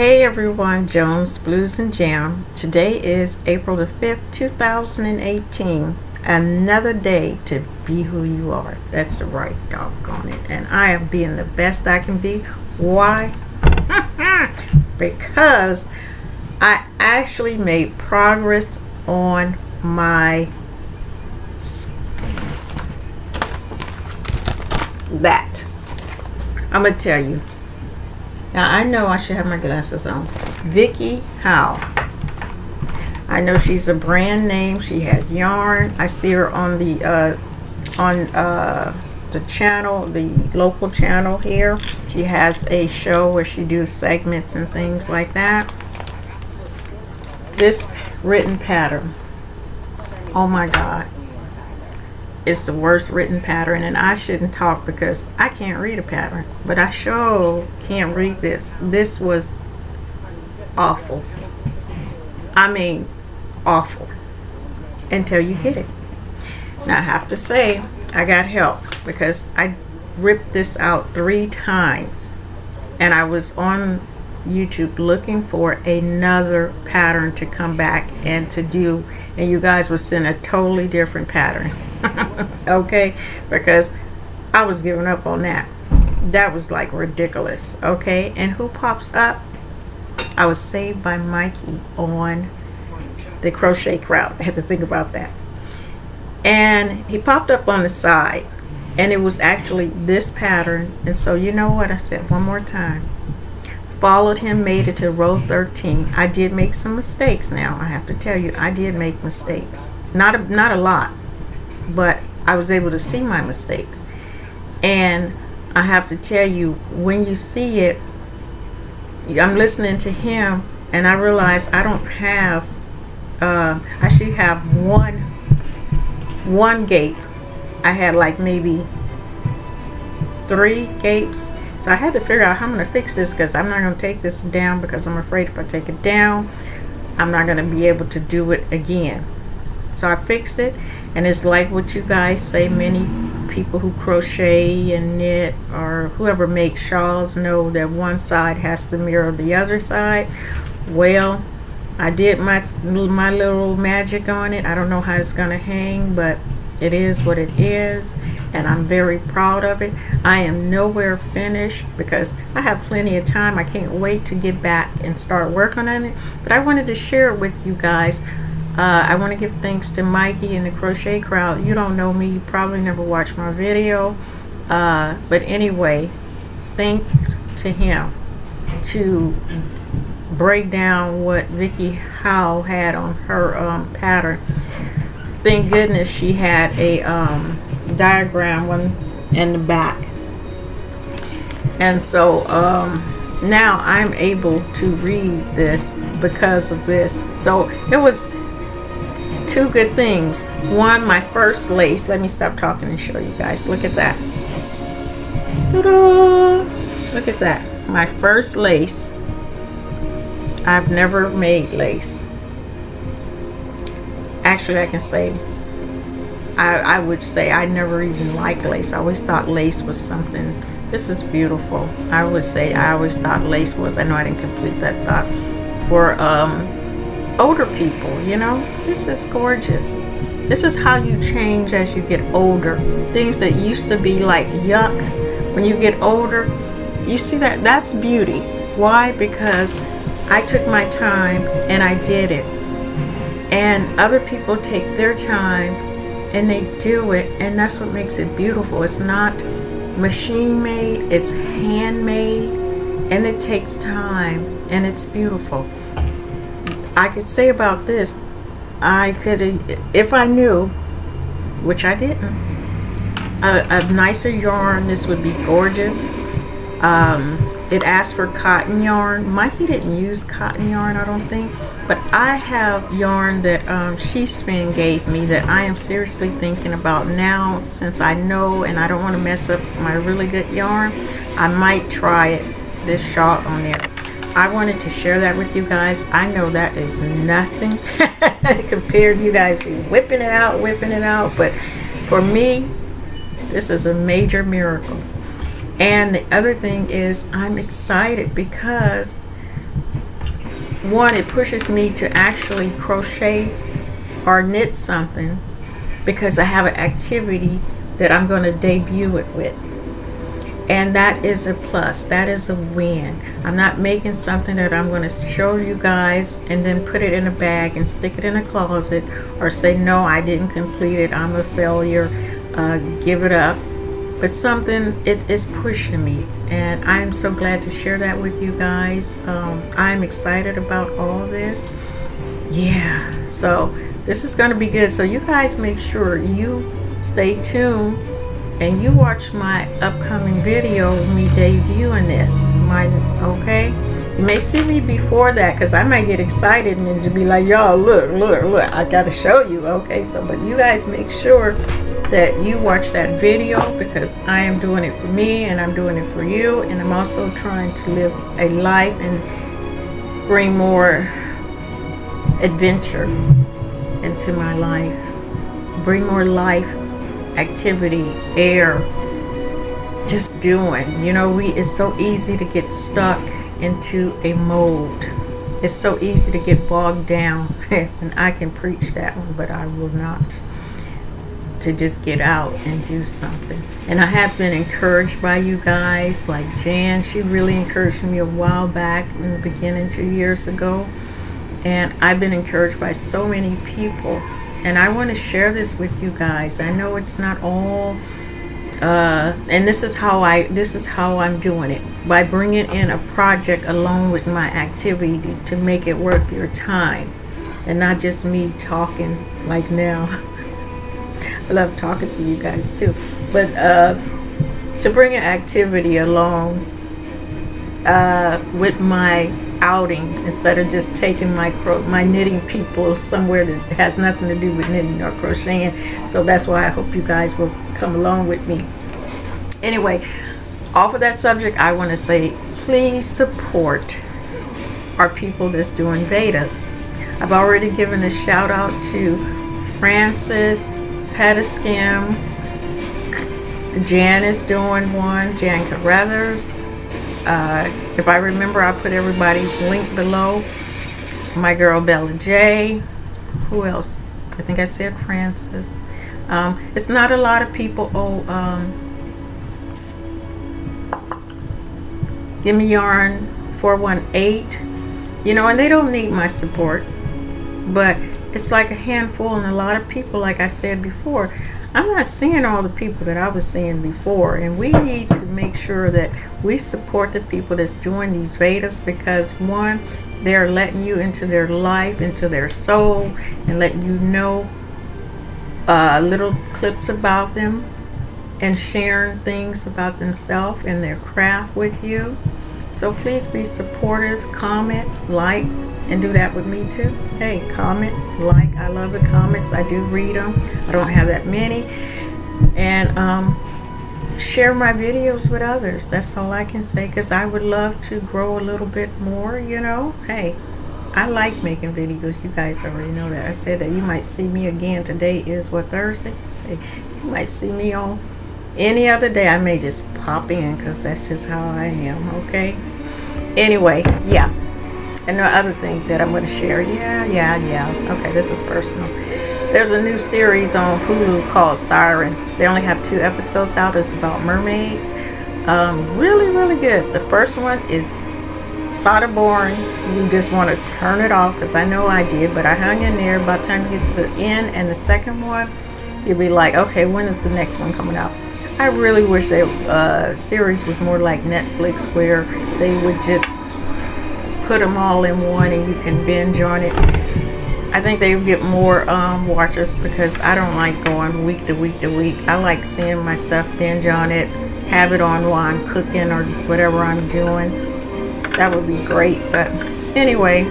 Hey everyone, Jones Blues and Jam. Today is April the 5th, 2018. Another day to be who you are. That's right, doggone it. And I am being the best I can be. Why? Because I actually made progress on my I'm gonna tell you. Now I know I should have my glasses on. Vicky Howe. I know she's a brand name. She has yarn. I see her on the channel, the local channel here. She has a show where she does segments and things like that. This written pattern, oh my God, it's the worst written pattern, and I shouldn't talk because I can't read a pattern, but I sure can't read this. This was awful. I mean, awful until you get it. Now I have to say I got help because I ripped this out 3 times, and I was on YouTube looking for another pattern to come back and to do, and you guys would send a totally different pattern. Okay, because I was giving up on that. That was like ridiculous. Okay, and who pops up? I was saved by Mikey on the Crochet Crowd. I had to think about that. And he popped up on the side, and it was actually this pattern. And so you know what I said one more time. Followed him, made it to row 13. I did make some mistakes. Now I have to tell you, I did make mistakes. Not a lot, but I was able to see my mistakes. And I have to tell you, when you see it, I'm listening to him, and I realize I don't have. I should have one gape. I had like maybe 3 gapes. So I had to figure out how I'm going to fix this, because I'm not going to take this down, because I'm afraid if I take it down, I'm not going to be able to do it again. So I fixed it, and it's like what you guys say. Many people who crochet and knit or whoever makes shawls know that one side has to mirror the other side. Well, I did my little magic on it. I don't know how it's going to hang, but it is what it is, and I'm very proud of it. I am nowhere finished because I have plenty of time. I can't wait to get back and start working on it, but I wanted to share it with you guys. I want to give thanks to Mikey and the Crochet Crowd. You don't know me, you probably never watched my video, but anyway, thanks to him to break down what Vicky Howe had on her pattern. Thank goodness she had a diagram one in the back, and so now I'm able to read this because of this. So it was 2 good things. One, my first lace. Let me stop talking and show you guys. Look at that. Ta-da! Look at that. My first lace. I've never made lace. Actually, I can say, I would say I never even liked lace. I always thought lace was something. This is beautiful. I would say I always thought lace was, I know I didn't complete that thought, for older people, you know. This is gorgeous. This is how you change as you get older. Things that used to be like yuck, when you get older, you see that's beauty. Why? Because I took my time and I did it. And other people take their time and they do it, and that's what makes it beautiful. It's not machine made, it's handmade, and it takes time, and it's beautiful. I could say about this, I could, if I knew, which I didn't, a nicer yarn, this would be gorgeous. It asked for cotton yarn. Mikey didn't use cotton yarn, I don't think, but I have yarn that She Spin gave me that I am seriously thinking about now, since I know and I don't want to mess up my really good yarn. I might try it, this shawl on there. I wanted to share that with you guys. I know that is nothing compared to you guys be whipping it out, but for me, this is a major miracle. And the other thing is, I'm excited because one, it pushes me to actually crochet or knit something because I have an activity that I'm going to debut it with. And that is a plus. That is a win. I'm not making something that I'm going to show you guys and then put it in a bag and stick it in a closet, or say, no, I didn't complete it, I'm a failure, give it up. But something, it is pushing me. And I'm so glad to share that with you guys. I'm excited about all this. Yeah. So this is going to be good. So you guys make sure you stay tuned and you watch my upcoming video of me debuting this. Okay? You may see me before that because I might get excited and to be like, y'all, look, I got to show you. Okay? So, but you guys make sure that you watch that video because I am doing it for me and I'm doing it for you. And I'm also trying to live a life and bring more adventure into my life. Bring more life, activity, air, just doing. You know, it's so easy to get stuck into a mold. It's so easy to get bogged down. And I can preach that one, but I will not. To just get out and do something. And I have been encouraged by you guys, like Jan. She really encouraged me a while back in the beginning, 2 years ago. And I've been encouraged by so many people. And I want to share this with you guys. I know it's not all, and this is how I'm doing it, by bringing in a project along with my activity to make it worth your time, and not just me talking like now. I love talking to you guys too, but to bring an activity along with my outing, instead of just taking my knitting people somewhere that has nothing to do with knitting or crocheting. So that's why I hope you guys will come along with me. Anyway, off of that subject, I want to say, please support our people that's doing VEDAS. I've already given a shout out to Francis, Petaskim, Jan is doing one, Jan Carruthers. If I remember, I'll put everybody's link below. My girl Bella J. Who else? I think I said Francis. It's not a lot of people. GIMMEYARB 418. You know, and they don't need my support, but it's like a handful, and a lot of people, like I said before, I'm not seeing all the people that I was seeing before, and we need to make sure that we support the people that's doing these VEDAS, because one, they're letting you into their life, into their soul, and letting you know little clips about them, and sharing things about themselves and their craft with you. So please be supportive, comment, like, and do that with me too. Hey, comment, like. I love the comments. I do read them. I don't have that many. And share my videos with others. That's all I can say, because I would love to grow a little bit more, you know. Hey, I like making videos. You guys already know that. I said that you might see me again. Today is what, Thursday? Hey, you might see me on any other day. I may just pop in because that's just how I am, okay? Anyway, yeah. And the other thing that I'm going to share, okay, this is personal. There's a new series on Hulu called Siren. They only have 2 episodes out. It's about mermaids. Really, really good. The first one is sort of boring. You just want to turn it off, because I know I did, but I hung in there. By the time you get to the end, and the second one, you'll be like, okay, when is the next one coming out? I really wish that series was more like Netflix, where they would just put them all in one and you can binge on it. I think they would get more watchers, because I don't like going week to week to week. I like seeing my stuff, binge on it, have it on while I'm cooking or whatever I'm doing. That would be great. But anyway,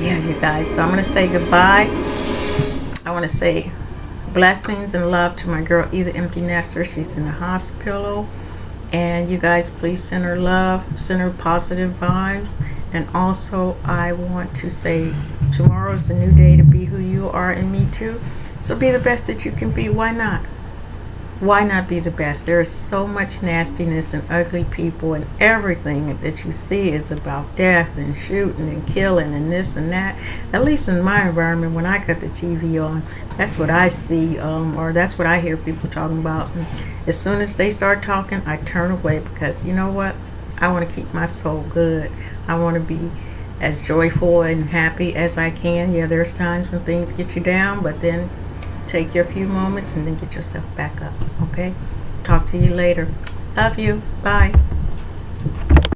yeah, you guys, so I'm going to say goodbye. I want to say blessings and love to my girl, Either Empty Nester. She's in the hospital. And you guys, please send her love, send her positive vibes. And also, I want to say tomorrow is a new day to be who you are, and me too. So be the best that you can be. Why not? Why not be the best? There is so much nastiness and ugly people, and everything that you see is about death and shooting and killing and this and that. At least in my environment, when I cut the TV on, that's what I see, or that's what I hear people talking about. And as soon as they start talking, I turn away, because you know what? I want to keep my soul good. I want to be as joyful and happy as I can. Yeah, there's times when things get you down, but then take your few moments and then get yourself back up. Okay? Talk to you later. Love you. Bye.